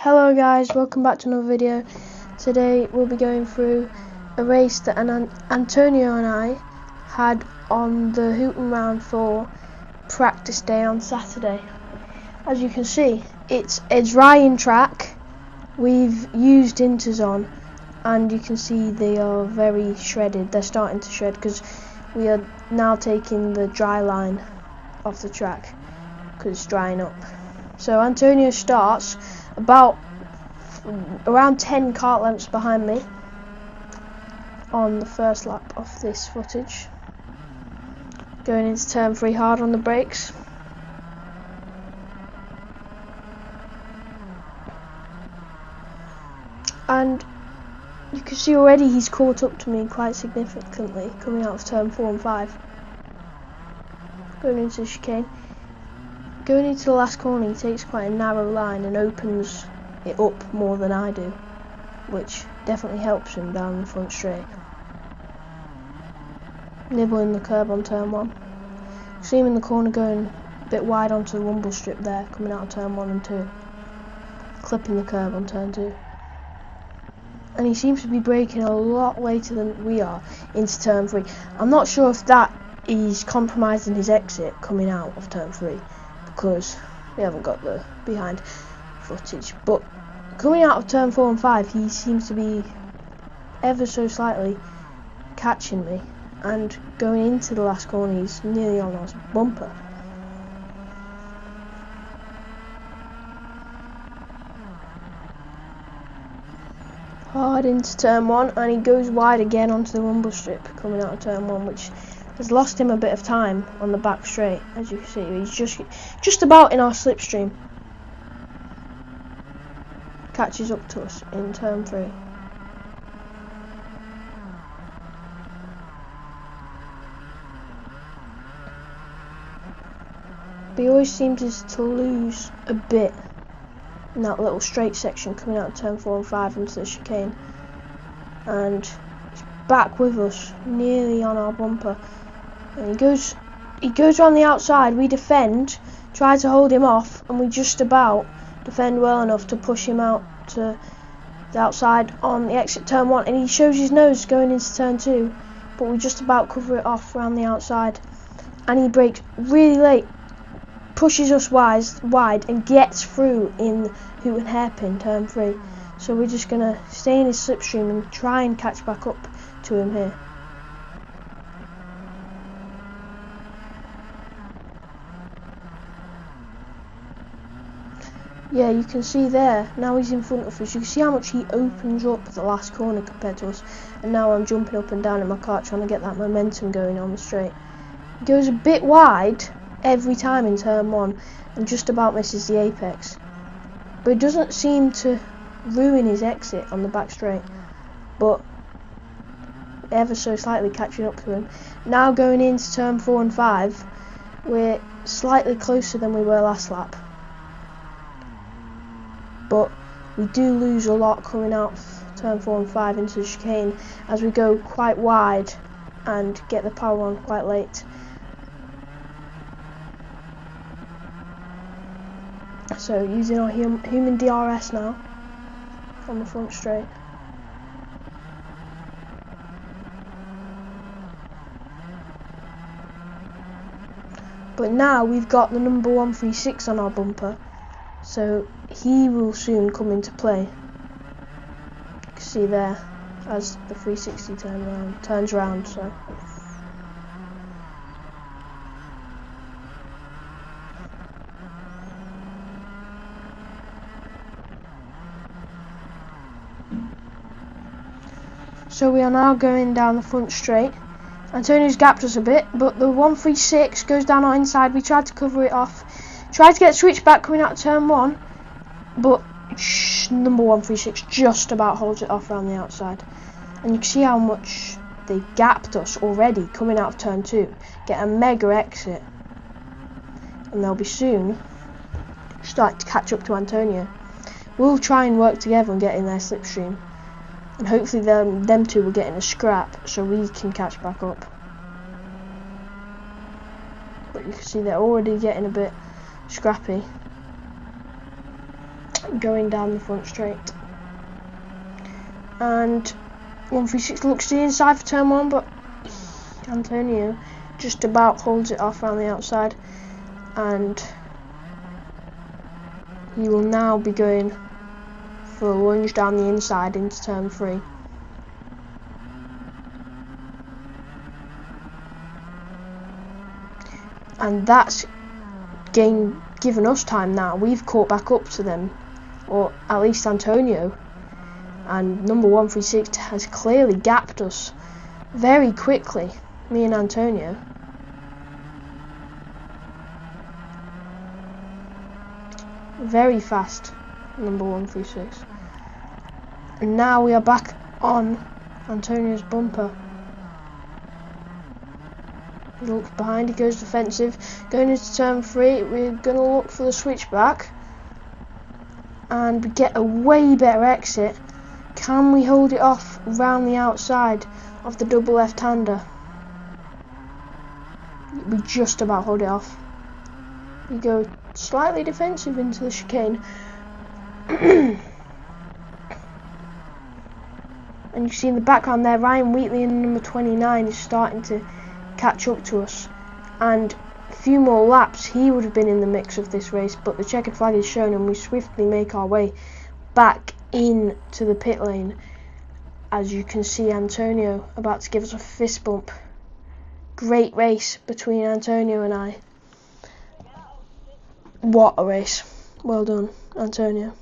Hello guys, welcome back to another video. Today we'll be going through a race that Antonio and I had on the Hooton round 4 practice day on Saturday. As you can see, it's a drying track. We've used inters on and you can see they are very shredded. They're starting to shred because we are now taking the dry line off the track because it's drying up. So Antonio starts about around 10 kart lengths behind me on the first lap of this footage. Going into turn 3 hard on the brakes. And you can see already he's caught up to me quite significantly coming out of turn 4 and 5. Going into the chicane. Going into the last corner, he takes quite a narrow line and opens it up more than I do, which definitely helps him down the front straight. Nibbling the curb on turn 1. See him in the corner going a bit wide onto the rumble strip there, coming out of turn 1 and 2. Clipping the curb on turn 2. And he seems to be braking a lot later than we are into turn 3. I'm not sure if that is compromising his exit coming out of turn 3. Because we haven't got the behind footage, but coming out of turn 4 and 5 he seems to be ever so slightly catching me, and going into the last corner he's nearly on our bumper. Hard into turn 1 and he goes wide again onto the rumble strip coming out of turn 1, which has lost him a bit of time on the back straight. As you can see, he's just about in our slipstream. Catches up to us in turn 3. But he always seems to lose a bit in that little straight section coming out of turn 4 and 5 into the chicane. And he's back with us, nearly on our bumper. And he goes around the outside. We defend, try to hold him off, and we just about defend well enough to push him out to the outside on the exit turn 1, and he shows his nose going into turn 2, but we just about cover it off around the outside, and he brakes really late, pushes us wide and gets through in Hooton hairpin turn 3. So we're just going to stay in his slipstream and try and catch back up to him here. Yeah, you can see there, now he's in front of us, you can see how much he opens up the last corner compared to us, and now I'm jumping up and down in my car trying to get that momentum going on the straight. He goes a bit wide every time in turn 1 and just about misses the apex, but it doesn't seem to ruin his exit on the back straight, but ever so slightly catching up to him. Now going into turn 4 and 5, we're slightly closer than we were last lap. But we do lose a lot coming out of turn 4 and 5 into the chicane as we go quite wide and get the power on quite late. So using our human DRS now on the front straight. But now we've got the number 136 on our bumper, so he will soon come into play. You can see there as the 360 turns round. So we are now going down the front straight. Antonio's gapped us a bit, but the 136 goes down our inside. We tried to cover it off, tried to get switched back coming out of turn 1, but number 136 just about holds it off around the outside. And you can see how much they've gapped us already coming out of turn 2. Get a mega exit, and they'll be soon start to catch up to Antonio. We'll try and work together and get in their slipstream, and hopefully them two will get in a scrap so we can catch back up. But you can see they're already getting a bit scrappy. going down the front straight. And 136 looks to the inside for turn 1, but Antonio just about holds it off around the outside, and he will now be going for a lunge down the inside into turn 3. And that's given us time now. We've caught back up to them, or at least Antonio, and number 136 has clearly gapped us very quickly, me and Antonio. Very fast, number 136. And now we are back on Antonio's bumper. He looks behind, he goes defensive. Going into turn 3, we're going to look for the switchback. And we get a way better exit. Can we hold it off round the outside of the double left-hander? We just about hold it off. We go slightly defensive into the chicane. And you see in the background there, Ryan Wheatley in number 29 is starting to catch up to us. And a few more laps, he would have been in the mix of this race, but the checkered flag is shown and we swiftly make our way back into the pit lane. As you can see, Antonio about to give us a fist bump. Great race between Antonio and I. What a race. Well done, Antonio.